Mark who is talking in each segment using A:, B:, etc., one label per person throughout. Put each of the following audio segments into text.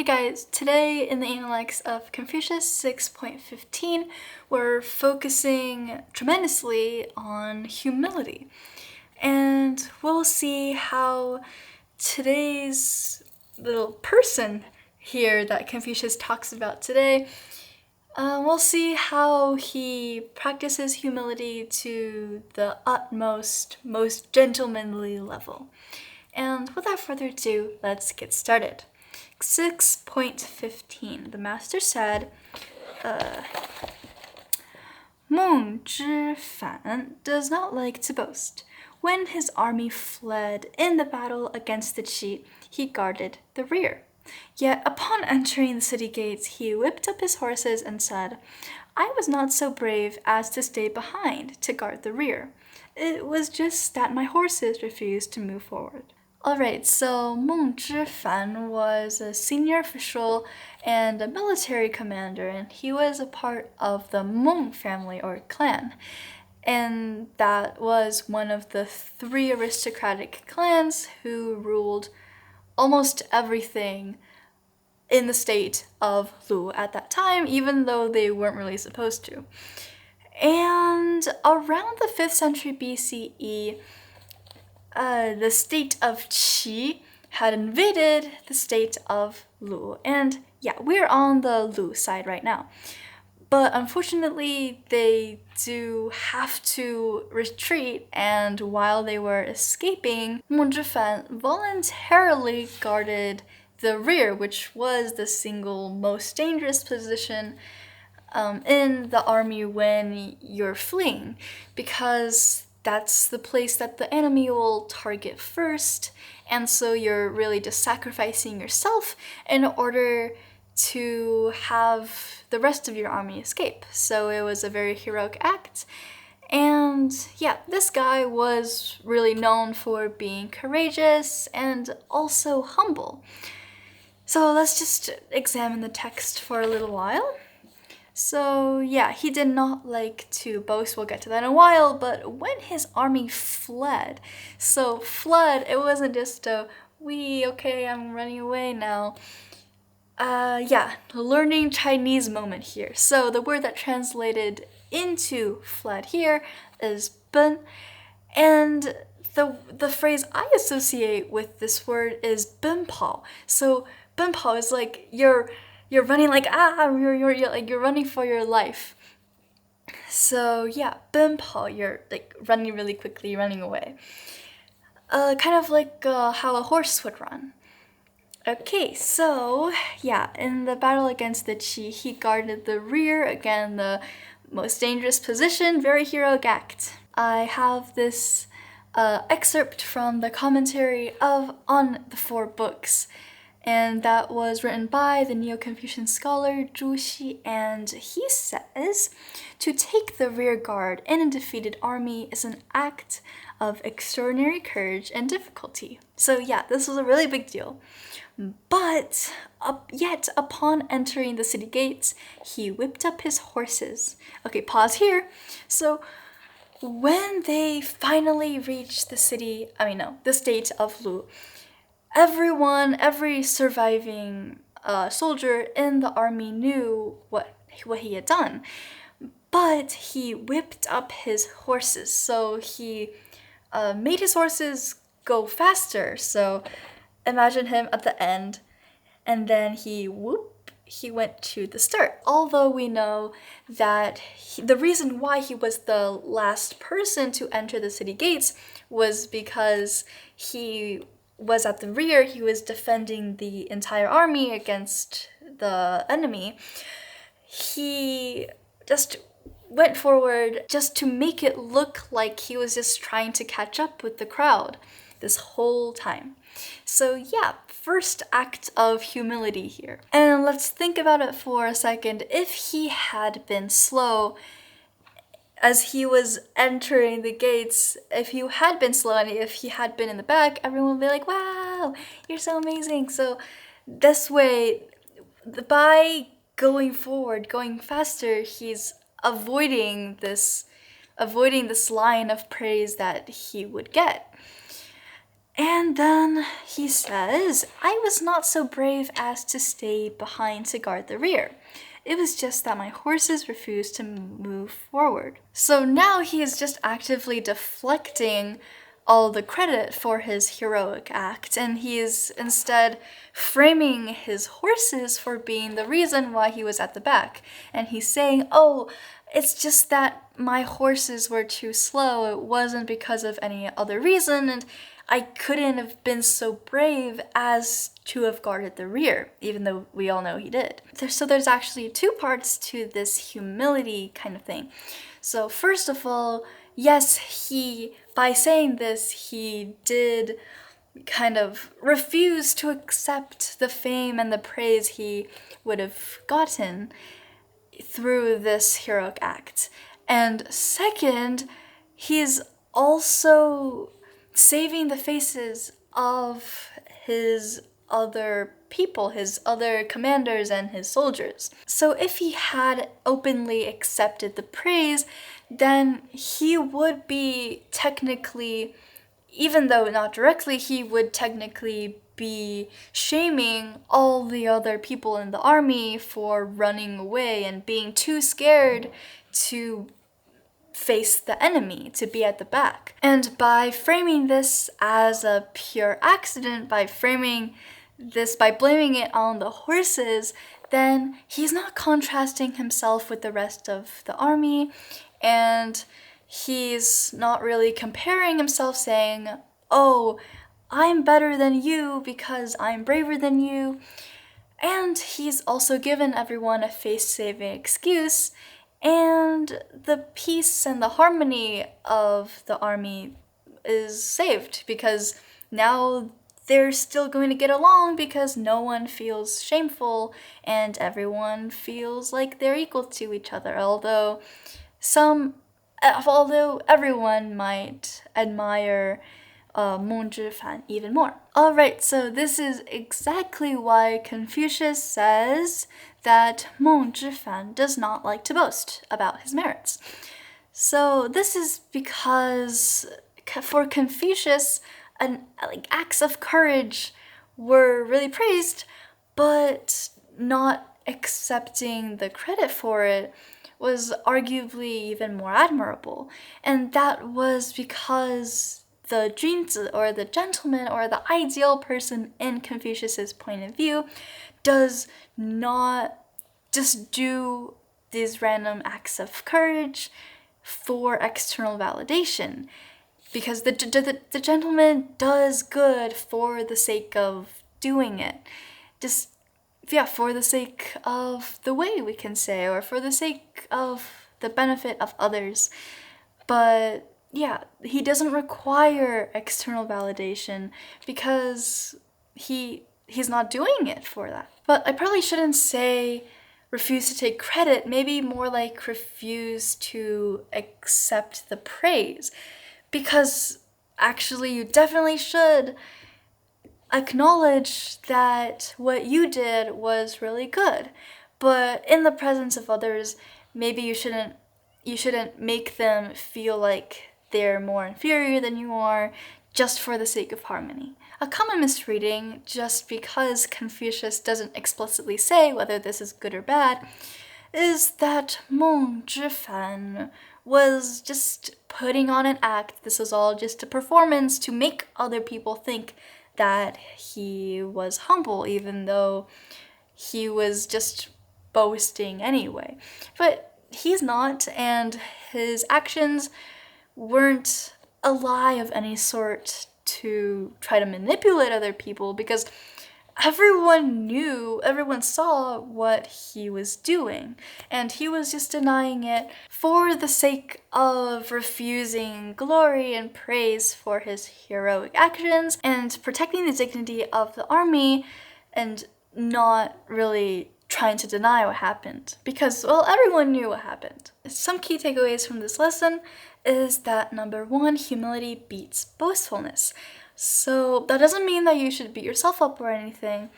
A: Hey guys, today in the Analects of Confucius 6.15, we're focusing tremendously on humility. And we'll see how today's little person here that Confucius talks about today, we'll see how he practices humility to the utmost, most gentlemanly level. And without further ado, let's get started. 6.15, the master said, Meng Zhifan does not like to boast. When his army fled in the battle against the Qi, he guarded the rear. Yet upon entering the city gates, he whipped up his horses and said, I was not so brave as to stay behind to guard the rear. It was just that my horses refused to move forward. Alright, so Meng Zhifan was a senior official and a military commander, and he was a part of the Meng family or clan. And that was one of the three aristocratic clans who ruled almost everything in the state of Lu at that time, even though they weren't really supposed to. And around the 5th century BCE, the state of Qi had invaded the state of Lu. And yeah, we're on the Lu side right now. But unfortunately, they do have to retreat, and while they were escaping, Meng Zhifan voluntarily guarded the rear, which was the single most dangerous position in the army when you're fleeing, because that's the place that the enemy will target first, and so you're really just sacrificing yourself in order to have the rest of your army escape. So it was a very heroic act. And yeah, this guy was really known for being courageous and also humble. So let's just examine the text for a little while. So yeah, he did not like to boast, we'll get to that in a while, but when his army fled, so fled, it wasn't just a, okay, I'm running away now. Learning Chinese moment here. So the word that translated into fled here is ben, and the phrase I associate with this word is benpao. So benpao is like you're running like you're running for your life. So yeah, benpao, you're like running really quickly, running away. Kind of like how a horse would run. Okay, so yeah, in the battle against the Qi, he guarded the rear, again the most dangerous position, very heroic act. I have this excerpt from the commentary on the 4 books, and that was written by the Neo-Confucian scholar Judy, and he says, to take the rear guard in a defeated army is an act of extraordinary courage and difficulty. So yeah, this was a really big deal. But yet upon entering the city gates, he whipped up his horses. Okay, pause here. So when they finally reached the state of Lu, every surviving soldier in the army knew what he had done. But he whipped up his horses, so he made his horses go faster. So imagine him at the end, and then he went to the start. Although we know that the reason why he was the last person to enter the city gates was because he was at the rear, he was defending the entire army against the enemy. He just went forward just to make it look like he was just trying to catch up with the crowd this whole time. So yeah, first act of humility here. And let's think about it for a second. If he had been slow as he was entering the gates, if he had been slow and if he had been in the back, everyone would be like, wow, you're so amazing. So this way, by going forward, going faster, he's avoiding this line of praise that he would get. And then he says, I was not so brave as to stay behind to guard the rear. It was just that my horses refused to move forward. So now he is just actively deflecting all the credit for his heroic act, and he is instead framing his horses for being the reason why he was at the back. And he's saying, oh, it's just that my horses were too slow. It wasn't because of any other reason, and I couldn't have been so brave as to have guarded the rear, even though we all know he did. So there's actually two parts to this humility kind of thing. So first of all, yes, by saying this, he did kind of refuse to accept the fame and the praise he would have gotten through this heroic act. And second, he's also saving the faces of his other people, his other commanders and his soldiers. So if he had openly accepted the praise, then he would be technically, even though not directly, he would technically be shaming all the other people in the army for running away and being too scared to face the enemy, to be at the back. And by framing this as a pure accident, by blaming it on the horses, then he's not contrasting himself with the rest of the army, and he's not really comparing himself, saying, oh, I'm better than you because I'm braver than you. And he's also given everyone a face-saving excuse, and the peace and the harmony of the army is saved because now they're still going to get along because no one feels shameful and everyone feels like they're equal to each other, although everyone might admire Meng Zhifan even more. Alright, so this is exactly why Confucius says that Meng Zhifan does not like to boast about his merits. So this is because for Confucius, acts of courage were really praised, but not accepting the credit for it was arguably even more admirable. And that was because the Junzi, or the gentleman, or the ideal person in Confucius's point of view, does not just do these random acts of courage for external validation. Because the gentleman does good for the sake of doing it. For the sake of the way, we can say, or for the sake of the benefit of others. But yeah, he doesn't require external validation because he's not doing it for that. But I probably shouldn't say refuse to take credit, maybe more like refuse to accept the praise. Because actually you definitely should acknowledge that what you did was really good. But in the presence of others, maybe you shouldn't make them feel like they're more inferior than you are just for the sake of harmony. A common misreading, just because Confucius doesn't explicitly say whether this is good or bad, is that Meng Zhifan was just putting on an act. This was all just a performance to make other people think that he was humble, even though he was just boasting anyway. But he's not, and his actions weren't a lie of any sort to try to manipulate other people, because everyone saw what he was doing, and he was just denying it for the sake of refusing glory and praise for his heroic actions and protecting the dignity of the army, and not really trying to deny what happened, because, well, everyone knew what happened. Some key takeaways from this lesson is that number one, humility beats boastfulness. So that doesn't mean that you should beat yourself up or anything,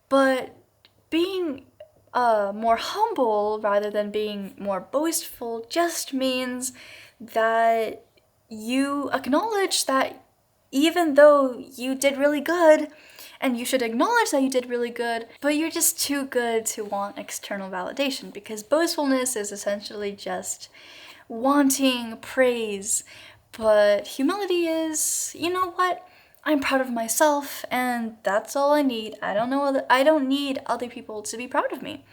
A: but being more humble rather than being more boastful just means that you acknowledge that even though you did really good, and you should acknowledge that you did really good, but you're just too good to want external validation, because boastfulness is essentially just wanting praise. But humility is, you know what? I'm proud of myself, and that's all I need. I don't need other people to be proud of me.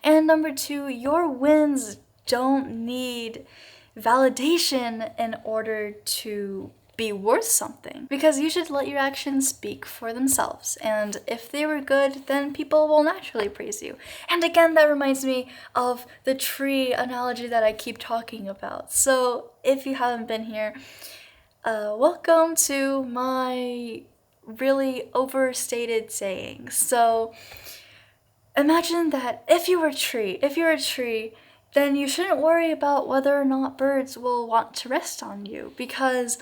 A: And number two, your wins don't need validation in order to be worth something, because you should let your actions speak for themselves, and if they were good, then people will naturally praise you. And again, that reminds me of the tree analogy that I keep talking about. So if you haven't been here, welcome to my really overstated saying. So imagine that if you're a tree, then you shouldn't worry about whether or not birds will want to rest on you, because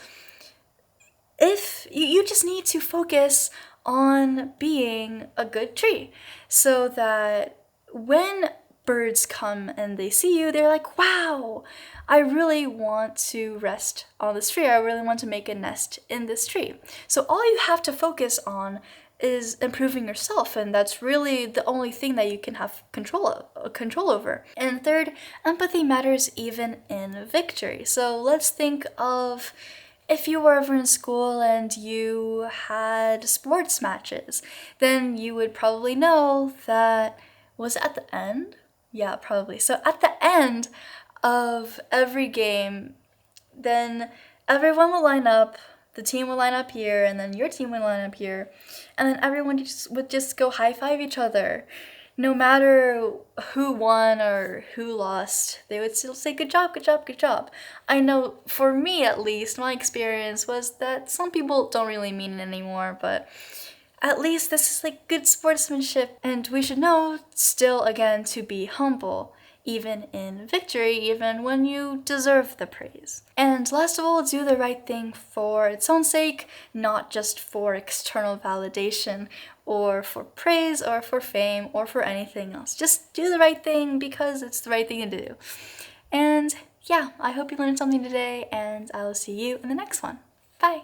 A: if you just need to focus on being a good tree, so that when birds come and they see you, they're like, wow, I really want to rest on this tree. I really want to make a nest in this tree. So all you have to focus on is improving yourself, and that's really the only thing that you can have control over. And third, empathy matters even in victory. So let's think of if you were ever in school and you had sports matches, then you would probably know that, was it at the end? Yeah, probably. So at the end of every game, then everyone will line up, the team will line up here, and then your team will line up here, and then everyone would just go high five each other. No matter who won or who lost, they would still say, good job, good job, good job. I know, for me at least, my experience was that some people don't really mean it anymore, but at least this is like good sportsmanship, and we should know still, again, to be humble, even in victory, even when you deserve the praise. And last of all, do the right thing for its own sake, not just for external validation or for praise or for fame or for anything else. Just do the right thing because it's the right thing to do. And yeah, I hope you learned something today, and I will see you in the next one. Bye!